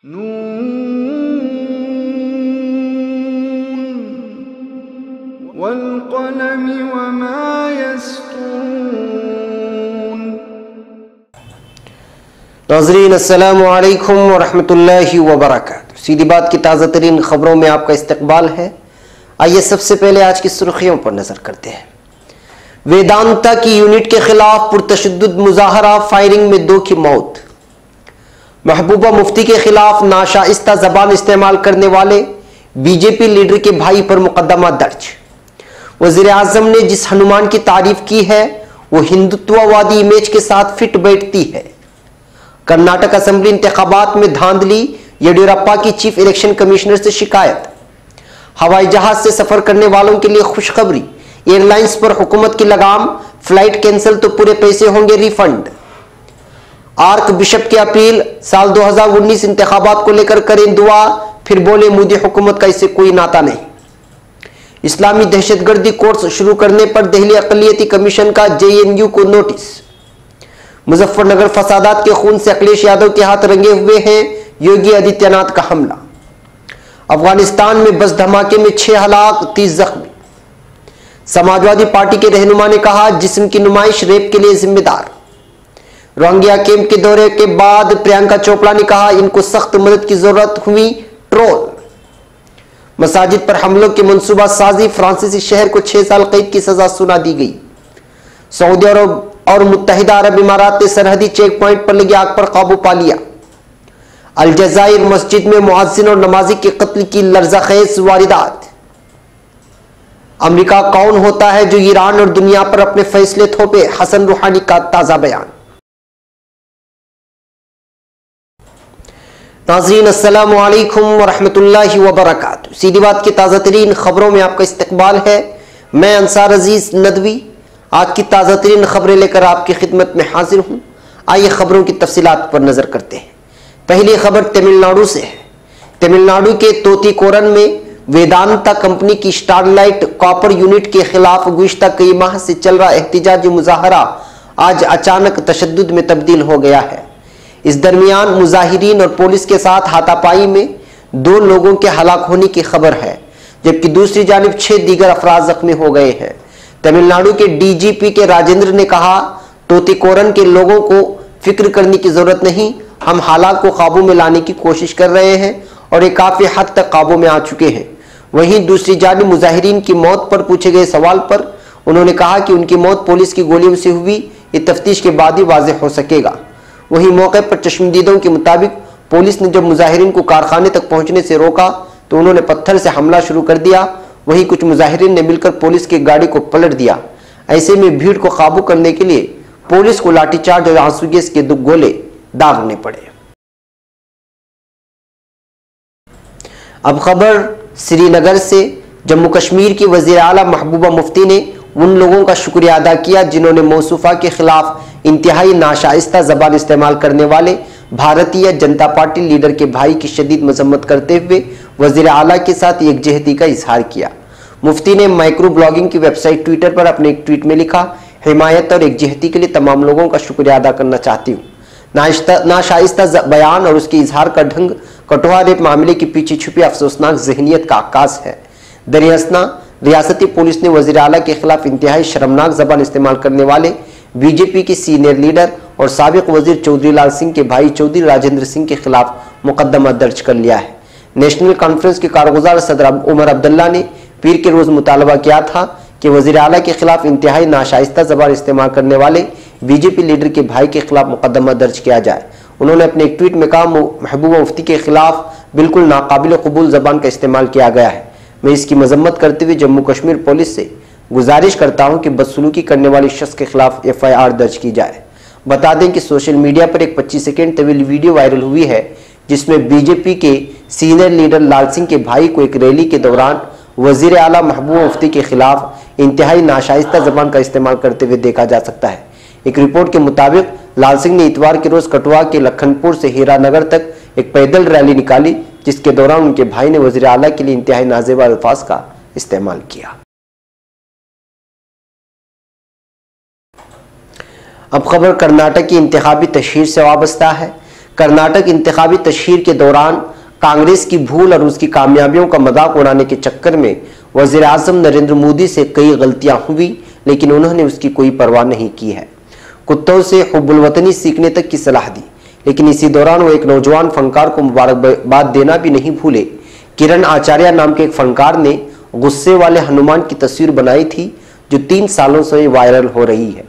नून वल्क़लमि वमा यस्तून। नाज़रीन अस्सलामु अलैकुम वरहमतुल्लाहि वबरकातुहू। सीधी बात की ताज़ा तरीन खबरों में आपका इस्तकबाल है। आइए सबसे पहले आज की सुर्खियों पर नजर करते हैं। वेदांता की यूनिट के खिलाफ पुरतशद्दुद मुजाहरा, फायरिंग में 2 की मौत। महबूबा मुफ्ती के खिलाफ नाशाइस्ता जबान इस्तेमाल करने वाले बीजेपी लीडर के भाई पर मुकदमा दर्ज। वजीर आजम ने जिस हनुमान की तारीफ की है वो हिंदुत्ववादी इमेज के साथ फिट बैठती है। कर्नाटक असेंबली इंतखाबात में धांधली, येडियुरप्पा की चीफ इलेक्शन कमिश्नर से शिकायत। हवाई जहाज से सफर करने वालों के लिए खुशखबरी, एयरलाइंस पर हुकूमत की लगाम, फ्लाइट कैंसिल तो पूरे पैसे होंगे रिफंड। आर्क बिशप की अपील, साल 2019 इंतखाबात को लेकर करें दुआ, फिर बोले मोदी हुकूमत का इससे कोई नाता नहीं। इस्लामी दहशतगर्दी कोर्स शुरू करने पर दिल्ली अक़लियती कमीशन का JNU को नोटिस। मुजफ्फरनगर फसादात के खून से अखिलेश यादव के हाथ रंगे हुए हैं, योगी आदित्यनाथ का हमला। अफगानिस्तान में बस धमाके में 6 हलाक, 30 जख्मी। समाजवादी पार्टी के रहनुमा ने कहा जिस्म की नुमाइश रेप के लिए जिम्मेदार। रोहिंग्या कैंप के दौरे के बाद प्रियंका चोपड़ा ने कहा इनको सख्त मदद की जरूरत हुई, ट्रोल। मसाजिद पर हमलों की मंसूबा साजी, फ्रांसीसी शहर को 6 साल कैद की सजा सुना दी गई। सऊदी अरब और मुत्तहिदा अरब इमारात ने सरहदी चेक पॉइंट पर लगी आग पर काबू पा लिया। अलजायर मस्जिद में मुअज्जिन और नमाजी के कत्ल की लर्ज़ाखेज वारदात। अमेरिका कौन होता है जो ईरान और दुनिया पर अपने फैसले थोपे, हसन रूहानी का ताजा बयान। नाज़रीन अस्सलामु अलैकुम वरहमतुल्लाहि वबरकातुहू। सीधी बात की ताज़ा तरीन खबरों में आपका इस्तकबाल है। मैं अंसार अजीज नदवी आज की ताज़ा तरीन खबरें लेकर आपकी खिदमत में हाजिर हूँ। आइए खबरों की तफसीलात पर नजर करते हैं। पहली खबर तमिलनाडु से है। तमिलनाडु के तोतीकोरन में वेदांता कंपनी की स्टारलाइट कॉपर यूनिट के खिलाफ गुज़िश्ता कई माह से चल रहा एहतिजाजी मुजाहरा आज अचानक तशद्दुद में तब्दील हो गया है। इस दरमियान मुजाहिरीन और पुलिस के साथ हाथापाई में 2 लोगों के हलाक होने की खबर है, जबकि दूसरी जानिब 6 दीगर अफराद जख्मी हो गए हैं। तमिलनाडु के DGP के राजेंद्र ने कहा तोतीकोरन के लोगों को फिक्र करने की जरूरत नहीं, हम हालात को काबू में लाने की कोशिश कर रहे हैं और ये काफी हद तक काबू में आ चुके हैं। वहीं दूसरी जानिब मुजाहिरीन की मौत पर पूछे गए सवाल पर उन्होंने कहा कि उनकी मौत पुलिस की गोलियों से हुई, ये तफ्तीश के बाद ही वाज़ेह हो सकेगा। वहीं मौके पर चश्मदीदों के मुताबिक पुलिस ने जब मुजाहिरीन को कारखाने तक पहुंचने से रोका तो उन्होंने पत्थर से हमला शुरू कर दिया। वहीं कुछ मुजाहिरीन ने मिलकर पुलिस की गाड़ी को पलट दिया। ऐसे में भीड़ को काबू करने के लिए पुलिस को लाठीचार्ज और आंसू गैस के 2 गोले दागने पड़े। अब खबर श्रीनगर से। जम्मू कश्मीर की वज़ीर आला महबूबा मुफ्ती ने उन लोगों का शुक्रिया अदा किया जिन्होंने मौसूफा के खिलाफ इंतहाई नाशाइस्ता जबान इस्तेमाल करने वाले भारतीय जनता पार्टी लीडर के भाई की शदीद मजम्मत करते हुए वज़ीर आला के साथ एकजहती का इजहार किया। मुफ्ती ने माइक्रो ब्लॉगिंग की वेबसाइट ट्विटर पर अपने एक ट्वीट में लिखा, हिमायत और एकजहती के लिए तमाम लोगों का शुक्रिया अदा करना चाहती हूँ। नाशाइस्ता बयान और उसके इजहार का ढंग कठुआ रेप मामले के पीछे छुपी अफसोसनाक जहनीत का आकाश है। दरियासना रियासती पुलिस ने वज़ीर आला के खिलाफ इंतहाई शर्मनाक जबान इस्तेमाल करने वाले बीजेपी के सीनियर लीडर और साबिक वजीर चौधरी लाल सिंह के भाई चौधरी राजेंद्र सिंह के खिलाफ मुकदमा दर्ज कर लिया है। नेशनल कॉन्फ्रेंस के कारगुजार सदर उमर अब्दुल्ला ने पीर के रोज मुतालबा किया था कि वज़ीर आला के खिलाफ इंतहाई नाशाइस्ता जबान इस्तेमाल करने वाले बीजेपी लीडर के भाई के खिलाफ मुकदमा दर्ज किया जाए। उन्होंने अपने एक ट्वीट में कहा महबूबा मुफ्ती के खिलाफ बिल्कुल नाकाबिल कबूल जबान का इस्तेमाल किया गया है। मैं इसकी मजम्मत करते हुए जम्मू कश्मीर पुलिस से गुजारिश करता हूं कि बदसलूकी करने वाले शख्स के खिलाफ FIR दर्ज की जाए। बता दें कि सोशल मीडिया पर एक 25 सेकेंड तवील वीडियो वायरल हुई है जिसमें बीजेपी के सीनियर लीडर लाल सिंह के भाई को एक रैली के दौरान वज़ीर आला महबूबा मुफ्ती के खिलाफ इंतहाई नाशाइस्ता जबान का इस्तेमाल करते हुए देखा जा सकता है। एक रिपोर्ट के मुताबिक लाल सिंह ने इतवार के रोज कठुआ के लखनपुर से हीरानगर तक एक पैदल रैली निकाली, जिसके दौरान उनके भाई ने वज़ीर आला के लिए इंतहाई नाज़ेबा अल्फाज का इस्तेमाल किया। अब खबर कर्नाटक की इंतखाबी तशहीर से वाबस्ता है। कर्नाटक इंतखाबी तशहीर के दौरान कांग्रेस की भूल और उसकी कामयाबियों का मजाक उड़ाने के चक्कर में वजीर आजम नरेंद्र मोदी से कई गलतियां हुई, लेकिन उन्होंने उसकी कोई परवाह नहीं की है। कुत्तों से हुब्बुल वतनी सीखने तक की सलाह दी, लेकिन इसी दौरान वो एक नौजवान फनकार को मुबारकबाद देना भी नहीं भूले। किरण आचार्य नाम के एक फनकार ने गुस्से वाले हनुमान की तस्वीर बनाई थी, जो 3 सालों से वायरल हो रही है।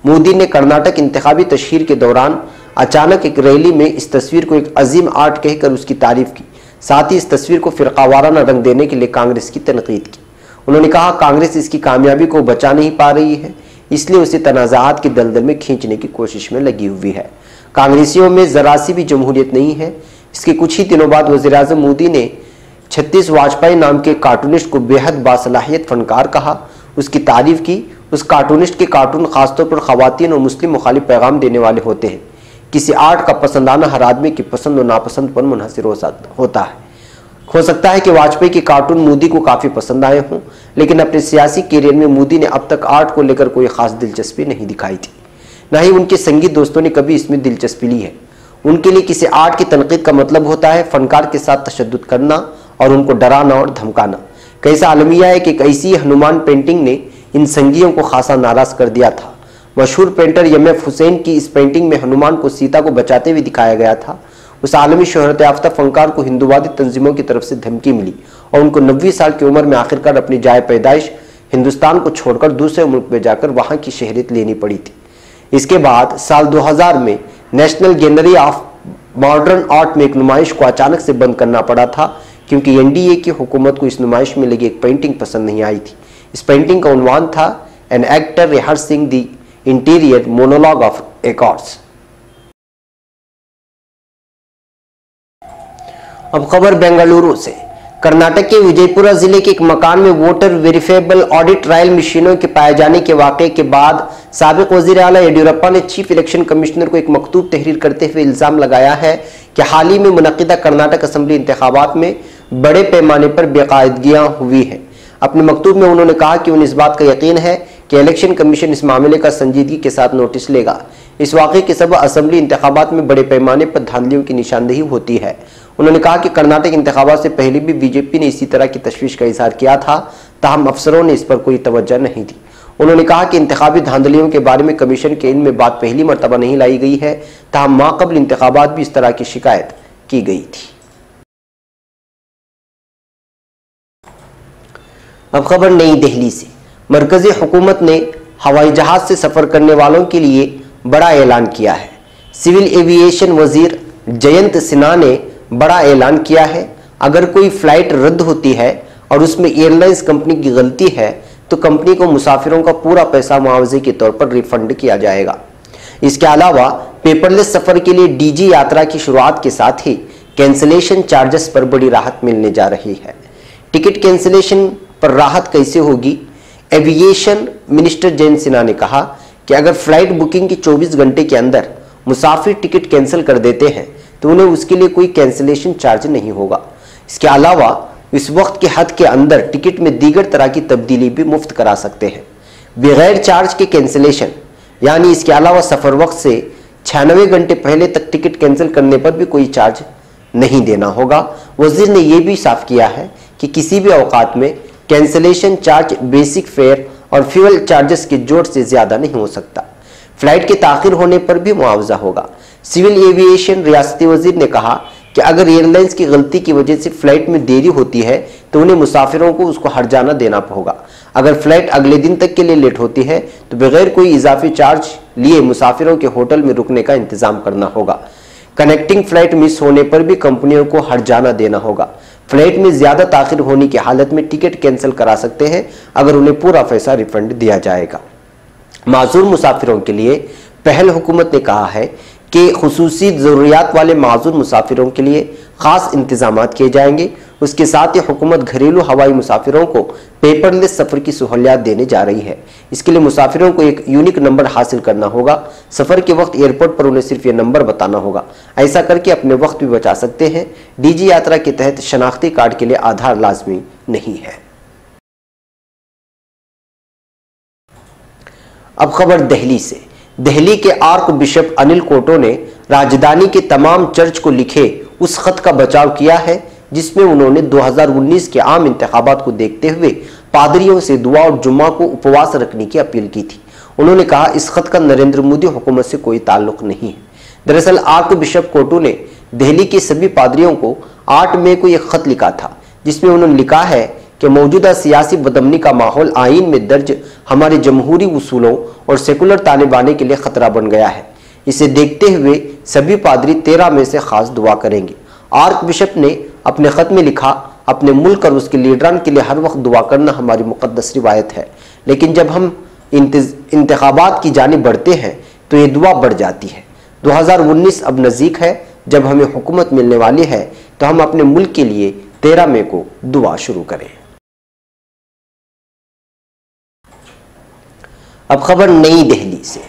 मोदी ने कर्नाटक इंतखाबी तशहीर के दौरान अचानक एक रैली में इस तस्वीर को एक अजीम आर्ट कहकर उसकी तारीफ की। साथ ही इस तस्वीर को फिरकावाराना रंग देने के लिए कांग्रेस की तनकीद की। उन्होंने कहा, कांग्रेस इसकी कामयाबी को बचा नहीं पा रही है, इसलिए उसे तनाज़ात की दलदल में खींचने की कोशिश में लगी हुई है। कांग्रेसियों में जरा सी भी जमहूरियत नहीं है। इसके कुछ ही दिनों बाद वज़ीर आज़म मोदी ने छत्तीस वाजपेयी नाम के कार्टूनिस्ट को बेहद बासलाहियत फनकार कहा, उसकी तारीफ की। उस कार्टूनिस्ट के कार्टून खासतौर पर खवातीन और मुस्लिम मुखालिफ पैगाम देने वाले होते हैं। किसी आर्ट का पसंद आना हर आदमी की पसंद और नापसंद पर मुनहसर होता है। हो सकता है कि वाजपेयी के कार्टून मोदी को काफ़ी पसंद आए हों, लेकिन अपने सियासी कैरियर में मोदी ने अब तक आर्ट को लेकर कोई खास दिलचस्पी नहीं दिखाई थी। न ही उनके संगीत दोस्तों ने कभी इसमें दिलचस्पी ली है। उनके लिए किसी आर्ट की तनकीद का मतलब होता है फनकार के साथ तशद्दुद करना और उनको डराना और धमकाना। कैसा अलमिया है कि एक ऐसी हनुमान पेंटिंग ने इन संगियों को खासा नाराज कर दिया था। मशहूर पेंटर एम.एफ. हुसैन की इस पेंटिंग में हनुमान को सीता को बचाते हुए दिखाया गया था। उस आलमी शोहरत याफ्ता फनकार को हिंदुवादी तंजीमों की तरफ से धमकी मिली और उनको 90 साल की उम्र में आखिरकार अपनी जाए पैदाइश हिंदुस्तान को छोड़कर दूसरे मुल्क में जाकर वहां की शहरियत लेनी पड़ी थी। इसके बाद साल 2000 में national gallery of modern art में एक नुमाइश को अचानक से बंद करना पड़ा था, क्योंकि एनडीए की हुकूमत को इस नुमाइश में लगी एक पेंटिंग पसंद नहीं आई थी। इस पेंटिंग का उन्वान था an actor rehearsing the interior monologue of Icarus. अब खबर बेंगलुरु से। कर्नाटक के विजयपुरा जिले के एक मकान में वोटर वेरिफिएबल ऑडिट ट्रायल मशीनों के पाए जाने के वाकये के बाद साबिक वजीर आला येडियुरप्पा ने चीफ इलेक्शन कमिश्नर को एक मकतूब तहरीर करते हुए इल्जाम लगाया है कि हाल ही में मुनक्किदा कर्नाटक असेंबली इंतखाबात में बड़े पैमाने पर बेकायदगियां हुई हैं। अपने मकतूब में उन्होंने कहा कि उन्हें इस बात का यकीन है कि इलेक्शन कमीशन इस मामले का संजीदगी के साथ नोटिस लेगा। इस वाकये के सबब असेंबली इंतखाबात में बड़े पैमाने पर धांधलियों की निशानदेही होती है। उन्होंने कहा कि कर्नाटक इंतखाबात से पहले भी बीजेपी ने इसी तरह की तशवीश का इजहार किया था, ताहम अफसरों ने इस पर कोई तवज्जो नहीं दी। उन्होंने कहा कि इंतखाबी धांधलियों के बारे में कमीशन के इल्म में बात पहली मरतबा नहीं लाई गई है, ताहम माक़बल इंतखाबात भी इस तरह की शिकायत की गई थी। अब खबर नई दिल्ली से। मरकजी हुकूमत ने हवाई जहाज से सफर करने वालों के लिए बड़ा ऐलान किया है। सिविल एविएशन वजीर जयंत सिन्हा ने बड़ा ऐलान किया है, अगर कोई फ्लाइट रद्द होती है और उसमें एयरलाइंस कंपनी की गलती है तो कंपनी को मुसाफिरों का पूरा पैसा मुआवजे के तौर पर रिफंड किया जाएगा। इसके अलावा पेपरलेस सफर के लिए डीजी यात्रा की शुरुआत के साथ ही कैंसिलेशन चार्जेस पर बड़ी राहत मिलने जा रही है। टिकट कैंसिलेशन पर राहत कैसे होगी? एविएशन मिनिस्टर जयंत सिन्हा ने कहा कि अगर फ्लाइट बुकिंग के 24 घंटे के अंदर मुसाफिर टिकट कैंसिल कर देते हैं तो उन्हें उसके लिए कोई कैंसिलेशन चार्ज नहीं होगा। इसके अलावा इस वक्त के हद के अंदर टिकट में दीगर तरह की तब्दीली भी मुफ्त करा सकते हैं बगैर चार्ज के कैंसिलेशन, यानी इसके अलावा सफर वक्त से 96 घंटे पहले तक टिकट कैंसिल करने पर भी कोई चार्ज नहीं देना होगा। वजीर ने यह भी साफ किया है कि किसी भी औकात में कैंसिलेशन चार्ज बेसिक फेयर और फ्यूल चार्जेस के जोड़ से ज्यादा नहीं हो सकता। फ्लाइट के ताखिर होने पर भी मुआवजा होगा। सिविल एविएशन रियासती वजीर ने कहा कि अगर एयरलाइंस की गलती की वजह से फ्लाइट में देरी होती है तो उन्हें मुसाफिरों को उसको हर्जाना देना होगा। अगर फ्लाइट अगले दिन तक के लिए लेट होती है तो बगैर कोई इजाफी चार्ज लिए मुसाफिरों के होटल में रुकने का इंतजाम करना होगा। कनेक्टिंग फ्लाइट मिस होने पर भी कंपनियों को हर्जाना देना होगा। फ्लाइट में ज्यादा ताखिर होने की हालत में टिकट कैंसिल करा सकते हैं अगर उन्हें पूरा पैसा रिफंड दिया जाएगा। माजूर मुसाफिरों के लिए पहल हुकूमत ने कहा है कि खुसूसी ज़रूरियात वाले माजूर मुसाफिरों के लिए ख़ास इंतजाम किए जाएंगे। उसके साथ ही हुकूमत घरेलू हवाई मुसाफिरों को पेपरलेस सफ़र की सहूलियत देने जा रही है। इसके लिए मुसाफिरों को एक यूनिक नंबर हासिल करना होगा। सफ़र के वक्त एयरपोर्ट पर उन्हें सिर्फ ये नंबर बताना होगा। ऐसा करके अपने वक्त भी बचा सकते हैं। डीजी यात्रा के तहत शनाख्ती कार्ड के लिए आधार लाजमी नहीं है। अब खबर दिल्ली से। दिल्ली के आर्क बिशप अनिल कोटो ने राजधानी के तमाम चर्च को लिखे उस खत का बचाव किया है जिसमें उन्होंने 2019 के आम इंतखाबात को देखते हुए पादरियों से दुआ और जुम्मा को उपवास रखने की अपील की थी। उन्होंने कहा, इस खत का नरेंद्र मोदी हुकूमत से कोई ताल्लुक नहीं है। दरअसल आर्क बिशप कोटू ने दिल्ली के सभी पादरियों को 8 मई को एक खत लिखा था जिसमें उन्होंने लिखा है कि मौजूदा सियासी बदअमनी का माहौल आईन में दर्ज हमारे जमहूरी उसूलों और सेकुलर ताने बाने के लिए खतरा बन गया है। इसे देखते हुए सभी पादरी 13 मई से खास दुआ करेंगे। आर्क बिशप ने अपने खत में लिखा, अपने मुल्क और उसके लीडरान के लिए हर वक्त दुआ करना हमारी मुकद्दस रिवायत है, लेकिन जब हम इंतखाबात की जानिब बढ़ते हैं तो ये दुआ बढ़ जाती है। 2019 अब नज़दीक है। जब हमें हुकूमत मिलने वाली है तो हम अपने मुल्क के लिए 13 मई को दुआ शुरू करें। अब खबर नई दिल्ली से।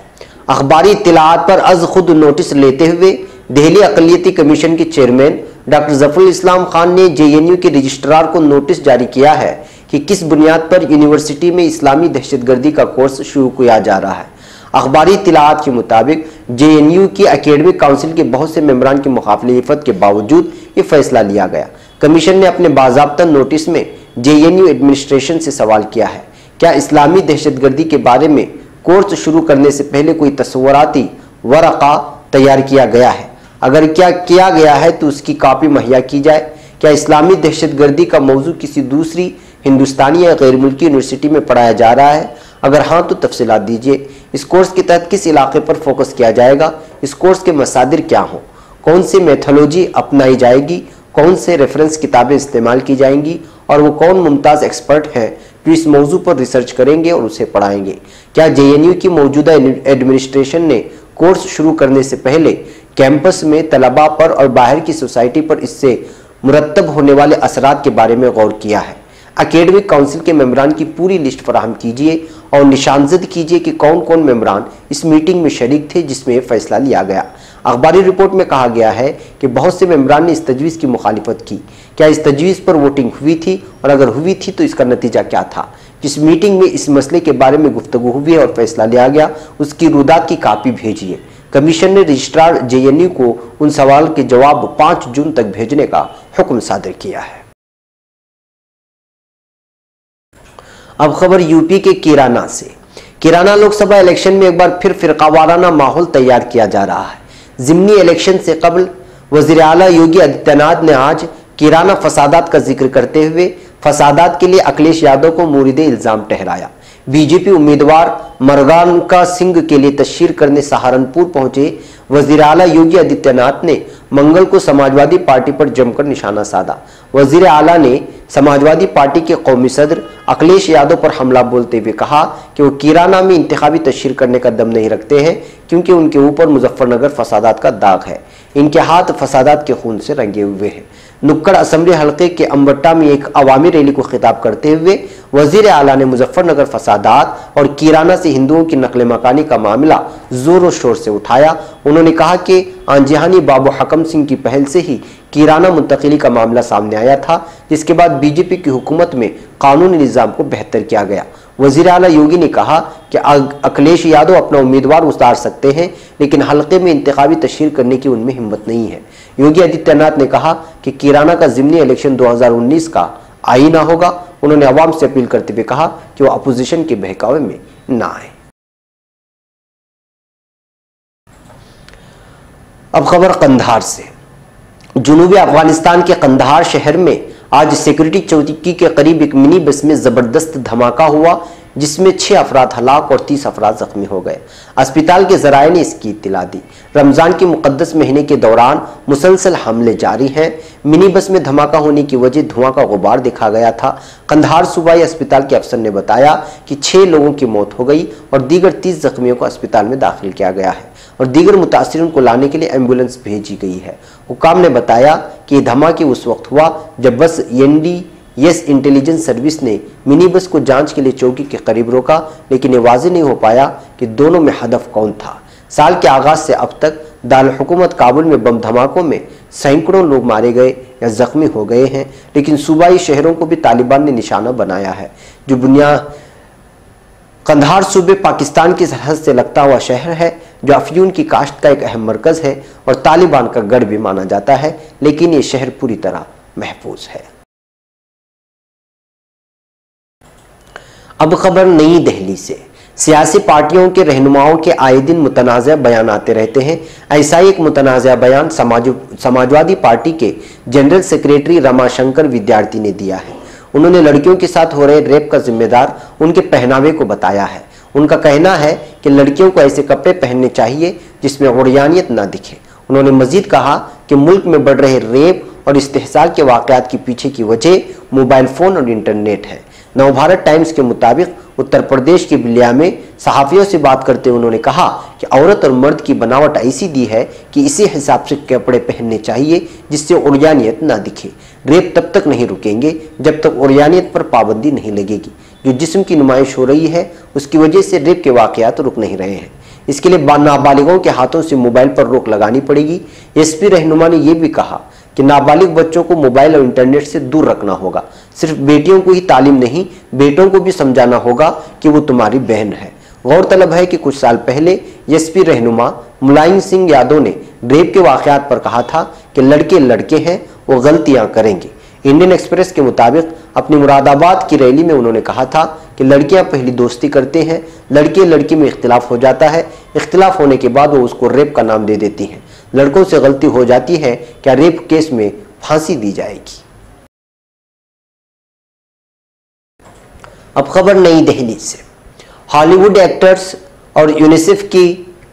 अखबारी इत्तलाआत पर अज खुद नोटिस लेते हुए दिल्ली अक़लियती कमीशन के चेयरमैन डॉक्टर ज़फ़रुल इस्लाम खान ने JNU के रजिस्ट्रार को नोटिस जारी किया है कि किस बुनियाद पर यूनिवर्सिटी में इस्लामी दहशतगर्दी का कोर्स शुरू किया जा रहा है। अखबारी इत्तलाआत के मुताबिक JNU की एकेडमिक काउंसिल के बहुत से मेंबरान की मुखालिफत के बावजूद ये फैसला लिया गया। कमीशन ने अपने बाज़ाब्ता नोटिस में JNU एडमिनिस्ट्रेशन से सवाल किया है, क्या इस्लामी दहशतगर्दी के बारे में कोर्स शुरू करने से पहले कोई तस्वुराती वरक़ा तैयार किया गया है? अगर क्या किया गया है तो उसकी कॉपी मुहैया की जाए। क्या इस्लामी दहशतगर्दी का मौजू किसी दूसरी हिंदुस्तानी या गैर मुल्की यूनिवर्सिटी में पढ़ाया जा रहा है? अगर हाँ तो तफसीलात दीजिए। इस कोर्स के तहत किस इलाके पर फोकस किया जाएगा? इस कोर्स के मसादिर क्या हों? कौन सी मेथोलॉजी अपनाई जाएगी? कौन से रेफरेंस किताबें इस्तेमाल की जाएंगी? और वो कौन मुमताज़ एक्सपर्ट हैं जो इस मौजू पर रिसर्च करेंगे और उसे पढ़ाएंगे? क्या JNU की मौजूदा एडमिनिस्ट्रेशन ने कोर्स शुरू करने से पहले कैंपस में तलबा पर और बाहर की सोसाइटी पर इससे मुरत्तब होने वाले असरात के बारे में गौर किया है? एकेडमिक काउंसिल के मेंबरान की पूरी लिस्ट फराहम कीजिए और निशानजद कीजिए कि कौन कौन मेंबरान इस मीटिंग में शरीक थे जिसमें यह फैसला लिया गया। अखबारी रिपोर्ट में कहा गया है कि बहुत से मेंबरान ने इस तजवीज़ की मुखालिफत की। क्या इस तजवीज़ पर वोटिंग हुई थी, और अगर हुई थी तो इसका नतीजा क्या था? जिस मीटिंग में इस मसले के बारे में गुफ्तगू हुई और फैसला लिया गया उसकी रुदात की कापी भेजिए। कमीशन ने रजिस्ट्रार JNU को उन सवाल के जवाब 5 जून तक भेजने का हुक्म सादर किया है। अब खबर यूपी के किराना से। किराना लोकसभा इलेक्शन में एक बार फिर फिरकावाराना माहौल तैयार किया जा रहा है। ज़िमनी इलेक्शन से कबल वज़ीर आला योगी आदित्यनाथ ने आज किराना फसादात का जिक्र करते हुए फसादात के लिए अखिलेश यादव को मोरिद इल्ज़ाम ठहराया। बीजेपी उम्मीदवार मरगानका सिंह के लिए तशहीर करने सहारनपुर पहुंचे वज़ीर आला योगी आदित्यनाथ ने मंगल को समाजवादी पार्टी पर जमकर निशाना साधा। वज़ीर आला ने समाजवादी पार्टी के कौमी सदर अखिलेश यादव पर हमला बोलते हुए कहा कि वो किराना में इंतखाबी तशहीर करने का दम नहीं रखते हैं क्योंकि उनके ऊपर मुजफ्फरनगर फसादात का दाग है। इनके हाथ फसादात के खून से रंगे हुए हैं। नुक्कड़ असम्बली हल्के के अम्बट्टा में एक अवामी रैली को खिताब करते हुए वज़ीर आला ने मुजफ्फरनगर फसादात और किराना से हिंदुओं की नकल मकानी का मामला जोरों शोर से उठाया। उन्होंने कहा कि आंजहानी बाबू हकम सिंह की पहल से ही किराना मुंतकिली का मामला सामने आया था, जिसके बाद बीजेपी की हुकूमत में कानूनी निज़ाम को बेहतर किया गया। वज़ीर आला योगी ने कहा कि अखिलेश यादव अपना उम्मीदवार उतार सकते हैं, लेकिन हल्के में इंतखाबी तशहीर करने की उनमें हिम्मत नहीं है। योगी आदित्यनाथ ने कहा कि किराना का ज़िमनी इलेक्शन 2019 का आईना होगा। उन्होंने अवाम से अपील करते हुए कहा कि वो अपोजिशन के बहकावे में ना आए। अब खबर कंधार से। जुनूबी अफगानिस्तान के कंधार शहर में आज सिक्योरिटी चौकी के करीब एक मिनी बस में जबरदस्त धमाका हुआ, जिसमें 6 अफराद हलाक और 30 अफराद जख्मी हो गए। अस्पताल के जराये ने इसकी इत्तला दी। रमजान के मुकद्दस महीने के दौरान मुसलसल हमले जारी हैं। मिनी बस में धमाका होने की वजह धुआं का गुबार देखा गया था। कंधार सूबाई अस्पताल के अफसर ने बताया कि 6 लोगों की मौत हो गई और दीगर 30 जख्मियों को अस्पताल में दाखिल किया गया है और दीगर मुतासिरीन को लाने के लिए एम्बुलेंस भेजी गई है। हुकाम ने बताया कि यह धमाके उस वक्त हुआ जब बस NDS इंटेलिजेंस सर्विस ने मिनी बस को जांच के लिए चौकी के करीब रोका, लेकिन ये वाज़ेह नहीं हो पाया कि दोनों में हदफ कौन था। साल के आगाज से अब तक दारुल हुकूमत काबुल में बम धमाकों में सैकड़ों लोग मारे गए या जख्मी हो गए हैं, लेकिन सूबाई शहरों को भी तालिबान ने निशाना बनाया है। जो बुनियाद कंधार सूबे पाकिस्तान की सरहद से लगता हुआ शहर है जो अफयून की काश्त का एक अहम मरकज है और तालिबान का गढ़ भी माना जाता है, लेकिन ये शहर पूरी तरह महफूज है। अब खबर नई दिल्ली से। सियासी पार्टियों के रहनुमाओं के आए दिन मुतनाज़ा बयान आते रहते हैं। ऐसा ही एक मुतनाज़ा बयान समाजवादी पार्टी के जनरल सेक्रेटरी रमाशंकर विद्यार्थी ने दिया है। उन्होंने लड़कियों के साथ हो रहे रेप का जिम्मेदार उनके पहनावे को बताया है। उनका कहना है कि लड़कियों को ऐसे कपड़े पहनने चाहिए जिसमें उर्यानियत ना दिखे। उन्होंने मजीद कहा कि मुल्क में बढ़ रहे रेप और इस्तेहसाल के वाक़यात के पीछे की वजह मोबाइल फ़ोन और इंटरनेट है। नवभारत टाइम्स के मुताबिक उत्तर प्रदेश के बिलिया में सहाफ़ियों से बात करते हुए उन्होंने कहा कि औरत और मर्द की बनावट ऐसी दी है कि इसी हिसाब से कपड़े पहनने चाहिए जिससे उर्यानियत ना दिखे। रेप तब तक नहीं रुकेंगे जब तक उर्यानियत पर पाबंदी नहीं लगेगी। जो जिस्म की नुमाइश हो रही है उसकी वजह से रेप के वाक़यात रुक नहीं रहे हैं। इसके लिए नाबालिगों के हाथों से मोबाइल पर रोक लगानी पड़ेगी। एसपी रहनुमा ने यह भी कहा कि नाबालिग बच्चों को मोबाइल और इंटरनेट से दूर रखना होगा। सिर्फ बेटियों को ही तालीम नहीं, बेटों को भी समझाना होगा कि वो तुम्हारी बहन है। गौरतलब है कि कुछ साल पहले एसपी रहनुमा मुलायम सिंह यादव ने रेप के वाक़यात पर कहा था कि लड़के लड़के हैं, वो गलतियां करेंगे। इंडियन एक्सप्रेस के मुताबिक अपनी मुरादाबाद की रैली में उन्होंने कहा था कि लड़कियां पहली दोस्ती करते हैं, लड़के लड़की में इख्तिलाफ हो जाता है, इख्तिलाफ होने के बाद वो उसको रेप का नाम दे देती हैं। लड़कों से गलती हो जाती है, क्या रेप केस में फांसी दी जाएगी। अब खबर नई दिल्ली से। हॉलीवुड एक्टर्स और यूनिसेफ की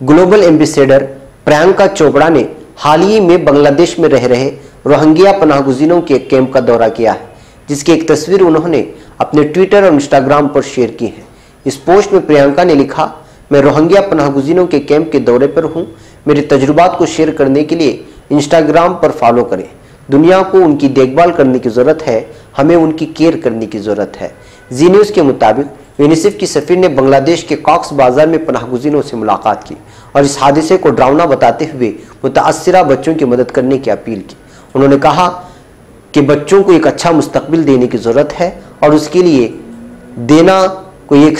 ग्लोबल एम्बेसडर प्रियंका चोपड़ा ने हाल ही में बांग्लादेश में रह रहे रोहिंग्या पनाहगुज़ीनों के कैंप का दौरा किया है, जिसकी एक तस्वीर उन्होंने अपने ट्विटर और इंस्टाग्राम पर शेयर की है। इस पोस्ट में प्रियंका ने लिखा, मैं रोहिंग्या पनाहगुज़ीनों के कैंप के दौरे पर हूँ। मेरे तजुर्बात को शेयर करने के लिए इंस्टाग्राम पर फॉलो करें। दुनिया को उनकी देखभाल करने की ज़रूरत है, हमें उनकी केयर करने की ज़रूरत है। जी न्यूज़ के मुताबिक यूनिसेफ की सफीर ने बांग्लादेश के कॉक्स बाजार में पनाहगुज़ीनों से मुलाकात की और इस हादसे को डरावना बताते हुए मुताअस्सिरा बच्चों की मदद करने की अपील की। उन्होंने कहा कि बच्चों को एक अच्छा मुस्तकबिल देने की ज़रूरत है और उसके लिए दुनिया को एक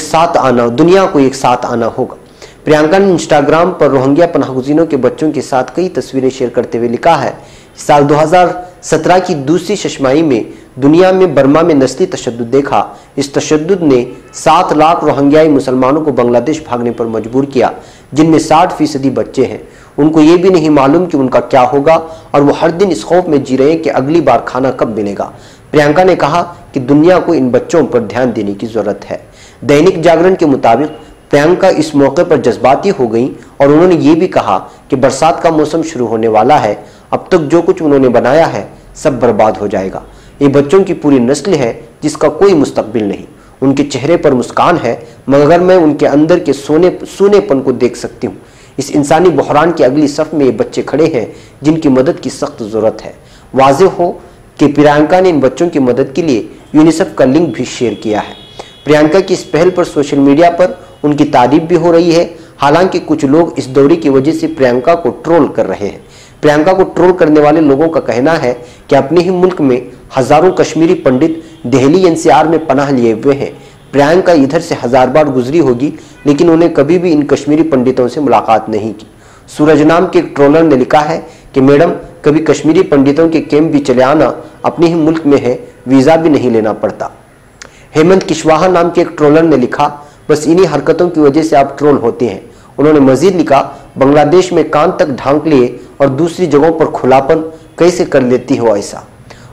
साथ आना होगा। प्रियंका ने इंस्टाग्राम पर रोहिंग्या पनाहगुज़ीनों के बच्चों के साथ कई तस्वीरें शेयर करते हुए लिखा है, साल 2017 की दूसरी छमाही में दुनिया में बर्मा में नस्ली तशद्दुद देखा। इस तशद्दुद ने 7 लाख रोहिंग्याई मुसलमानों को बांग्लादेश भागने पर मजबूर किया, जिनमें 60% बच्चे हैं। उनको ये भी नहीं मालूम कि उनका क्या होगा और वो हर दिन इस खौफ में जी रहे हैं कि अगली बार खाना कब मिलेगा। प्रियंका ने कहा कि दुनिया को इन बच्चों पर ध्यान देने की जरूरत है। दैनिक जागरण के मुताबिक प्रियंका इस मौके पर जज्बाती हो गई और उन्होंने ये भी कहा कि बरसात का मौसम शुरू होने वाला है, अब तक जो कुछ उन्होंने बनाया है सब बर्बाद हो जाएगा। ये बच्चों की पूरी नस्ल है जिसका कोई मुस्तकबिल नहीं। उनके चेहरे पर मुस्कान है, मगर मैं उनके अंदर के सूनेपन को देख सकती हूँ। इस इंसानी बहरान की अगली सफ में ये बच्चे खड़े हैं जिनकी मदद की सख्त ज़रूरत है। वाज़ेह हो कि प्रियंका ने इन बच्चों की मदद के लिए यूनिसेफ का लिंक भी शेयर किया है। प्रियंका की इस पहल पर सोशल मीडिया पर उनकी तारीफ भी हो रही है। हालांकि कुछ लोग इस दौरे की वजह से प्रियंका को ट्रोल कर रहे हैं। प्रियंका को ट्रोल करने वाले लोगों का कहना है कि अपने ही मुल्क में हजारों कश्मीरी पंडित दिल्ली एनसीआर में पनाह लिए हुए हैं। प्रियंका इधर से 1000 बार गुजरी होगी, लेकिन उन्हें कभी भी इन कश्मीरी पंडितों से मुलाकात नहीं की। सूरज नाम के एक ट्रोलर ने लिखा है कि मैडम, कभी कश्मीरी पंडितों के कैंप भी चले आना, अपने ही मुल्क में है, वीज़ा भी नहीं लेना पड़ता। हेमंत किशवाहा नाम के एक ट्रोलर ने लिखा, बस इन्हीं हरकतों की वजह से आप ट्रोल होते हैं। उन्होंने मजीद लिखा, बांग्लादेश में कान तक ढांक लिए और दूसरी जगहों पर खुलापन कैसे कर लेती हो ऐसा।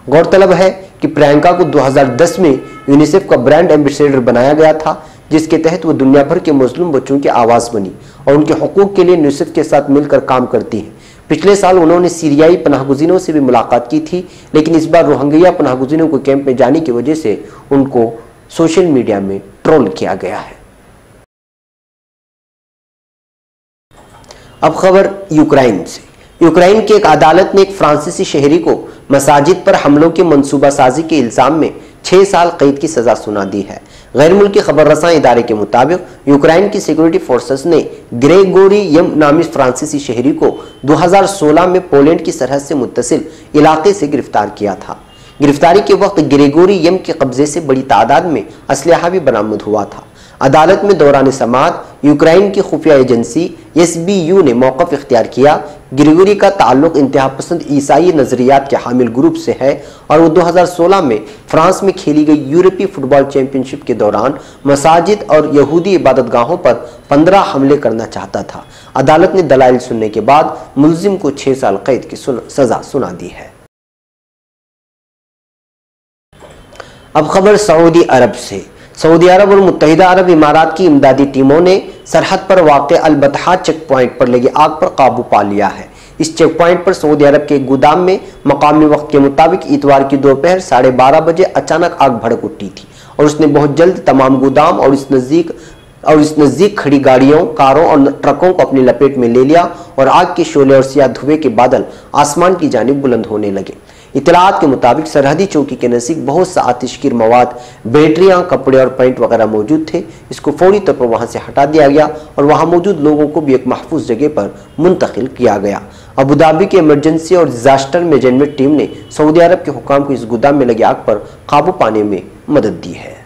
गौरतलब है कि प्रियंका को 2010 में यूनिसेफ का ब्रांड एम्बेसडर बनाया गया था, जिसके तहत वो दुनिया भर के मजलूम बच्चों की आवाज़ बनी और उनके हुकूक के लिए यूनिसेफ के साथ मिलकर काम करती है। पिछले साल उन्होंने सीरियाई पनाहगुज़ीनों से भी मुलाकात की थी, लेकिन इस बार रोहिंग्या पनाहगुज़ीनों को कैंप में जाने की वजह से उनको सोशल मीडिया में ट्रोल किया गया है। अब खबर यूक्रेन से। यूक्रेन की एक अदालत ने एक फ्रांसीसी शहरी को मसाजिद पर हमलों की मंसूबासाजी के इल्जाम में 6 साल कैद की सजा सुना दी है। गैर मुल्की खबर रसां इदारे के मुताबिक यूक्रेन की सिक्योरिटी फोर्सेस ने ग्रेगोरी यम नामी फ्रांसीसी शहरी को 2016 में पोलैंड की सरहद से मुत्तसिल इलाके से गिरफ्तार किया था। गिरफ्तारी के वक्त ग्रेगोरी यम के कब्जे से बड़ी तादाद में असलहा भी बरामद हुआ था। अदालत में दौरान समाअत यूक्रेन की खुफिया एजेंसी SBU ने मौक़िफ़ इख्तियार किया। ग्रिगोरी का ताल्लुक इंतहा पसंद ईसाई नजरियात के हामिल ग्रुप से है और वो 2016 में फ्रांस में खेली गई यूरोपीय फुटबॉल चैंपियनशिप के दौरान मसाजिद और यहूदी इबादतगाहों पर 15 हमले करना चाहता था। अदालत ने दलाइल सुनने के बाद मुल्जिम को 6 साल कैद की सजा सुना दी है। अब खबर सऊदी अरब से। सऊदी अरब और मुत्तहिदा अरब इमारात की इमदादी टीमों ने सरहद पर वाक़ अल-बतहा चेक पॉइंट पर लगी आग पर काबू पा लिया है। इस चेक पॉइंट पर सऊदी अरब के एक गोदाम में मकामी वक्त के मुताबिक इतवार की दोपहर 12:30 बजे अचानक आग भड़क उठी थी और उसने बहुत जल्द तमाम गोदाम और इस नज़दीक खड़ी गाड़ियों, कारों और ट्रकों को अपनी लपेट में ले लिया और आग के शोले और सियाह धुएं के बादल आसमान की जानिब बुलंद होने लगे। इतलात के मुताबिक सरहदी चौकी के नज़दीक बहुत सा आतिशगीर मवाद, बैटरियां, कपड़े और पेंट वगैरह मौजूद थे। इसको फौरी तौर पर वहां से हटा दिया गया और वहां मौजूद लोगों को भी एक महफूज जगह पर मुंतकिल किया गया। अबू धाबी की इमरजेंसी और डिजास्टर मैनेजमेंट टीम ने सऊदी अरब के हुकाम को इस गोदाम में लगी आग पर काबू पाने में मदद दी है।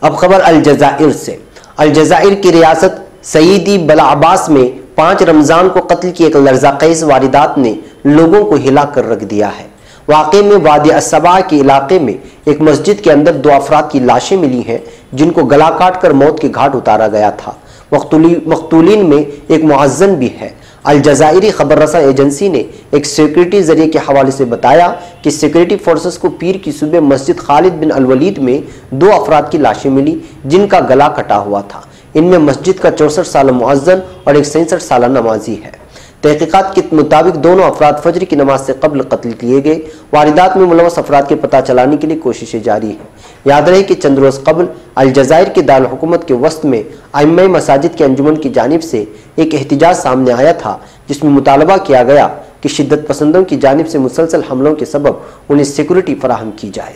अब खबर अलजज़ाइर से। अलजज़ाइर की रियासत सईदी बलाबास में 5 रमजान को कत्ल की एक लर्ज़ाखेज़ वारदात ने लोगों को हिला कर रख दिया है। वाक़े में वादी अस्सबा के इलाके में एक मस्जिद के अंदर 2 अफराद की लाशें मिली हैं जिनको गला काट कर मौत के घाट उतारा गया था। मक़तूलीन में एक मुअज़्ज़िन भी है। अलजज़ाइरी खबर रसा एजेंसी ने एक सिक्योरिटी जरिए के हवाले से बताया कि सिक्योरिटी फोर्सेस को पीर की सुबह मस्जिद खालिद बिन अल-वलीद में 2 अफराद की लाशें मिली जिनका गला कटा हुआ था। इनमें मस्जिद का 64 साला मुअज़्ज़िन और एक 67 साला नमाजी है। तहकीकात के मुताबिक दोनों अफराद फजर की नमाज से कब्ल कत्ल किए गए। वारदात में मुलव्वस अफराद के पता चलाने के लिए कोशिशें जारी हैं। याद रहे कि चंद रोज़ कब्ल अलजज़ाइर के दारुल हुकूमत के वस्त में आइम्मा मसाजिद के अंजुमन की जानिब से एक एहतिजाज सामने आया था जिसमें मुतालबा किया गया कि शिद्दत पसंदों की जानिब से मुसलसल हमलों के सबब उन्हें सिक्योरिटी फराहम की जाए।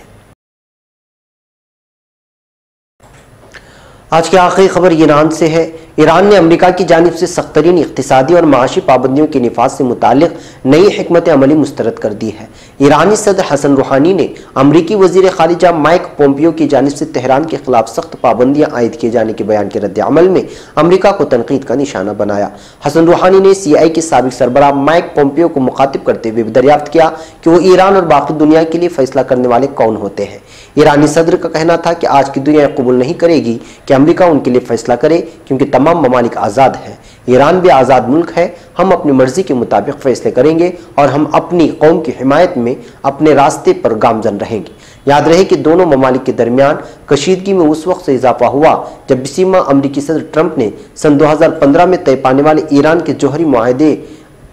आज की आखिरी खबर ईरान से है। ईरान ने अमेरिका की जानिब से सख्तरीन इक़्तिसादी और माशी पाबंदियों के निफाज से मुतालिक नई हिकमत अमली मुस्तरद कर दी है। ईरानी सदर हसन रूहानी ने अमरीकी वज़ीर ख़ारिजा माइक पोम्पियो की जानिब से तेहरान के खिलाफ सख्त पाबंदियाँ आयद किए जाने के बयान के रद्द अमल में अमरीका को तनकीद का निशाना बनाया। हसन रूहानी ने CIA के साबिक सरबराह माइक पोम्पियो को मुखातिब करते हुए दरियाफ्त किया कि वो ईरान और बाकी दुनिया के लिए फैसला करने वाले कौन होते हैं। ईरानी सदर का कहना था कि आज की दुनिया कबूल नहीं करेगी कि अमेरिका उनके लिए फैसला करे क्योंकि तमाम ममालिक आज़ाद हैं। ईरान भी आज़ाद मुल्क है। हम अपनी मर्जी के मुताबिक फैसले करेंगे और हम अपनी कौम की हिमायत में अपने रास्ते पर गामजन रहेंगे। याद रहे कि दोनों ममालिक के दरमियान कशीदगी में उस वक्त से इजाफा हुआ जब 20 माह अमरीकी सदर ट्रंप ने सन 2015 में तय पाने वाले ईरान के जौहरी मुआहदे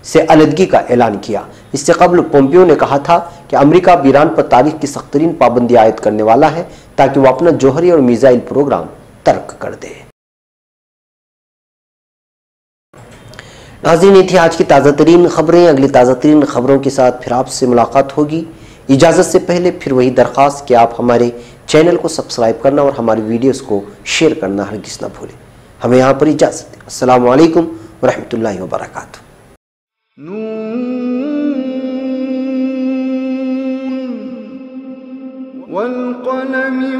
से अलहदगी का ऐलान किया। इससे कबल पोम्पियो ने कहा था कि अमेरिका अब ईरान पर तारीख की सख्तरीन पाबंदी आयद करने वाला है ताकि वो अपना जौहरी और मिसाइल प्रोग्राम तर्क कर दे। नाज़रीन, ये थी आज की ताज़ा तरीन खबरें। अगली ताज़ा तरीन खबरों के साथ फिर आपसे मुलाकात होगी। इजाज़त से पहले फिर वही दरख्वास्त कि आप हमारे चैनल को सब्सक्राइब करना और हमारी वीडियोस को शेयर करना हरगिज़ ना भूलें। हमें यहाँ पर इजाज़त दें। अस्सलामु अलैकुम वरहमतुल्लाहि वबरकातुहू। वल क़लम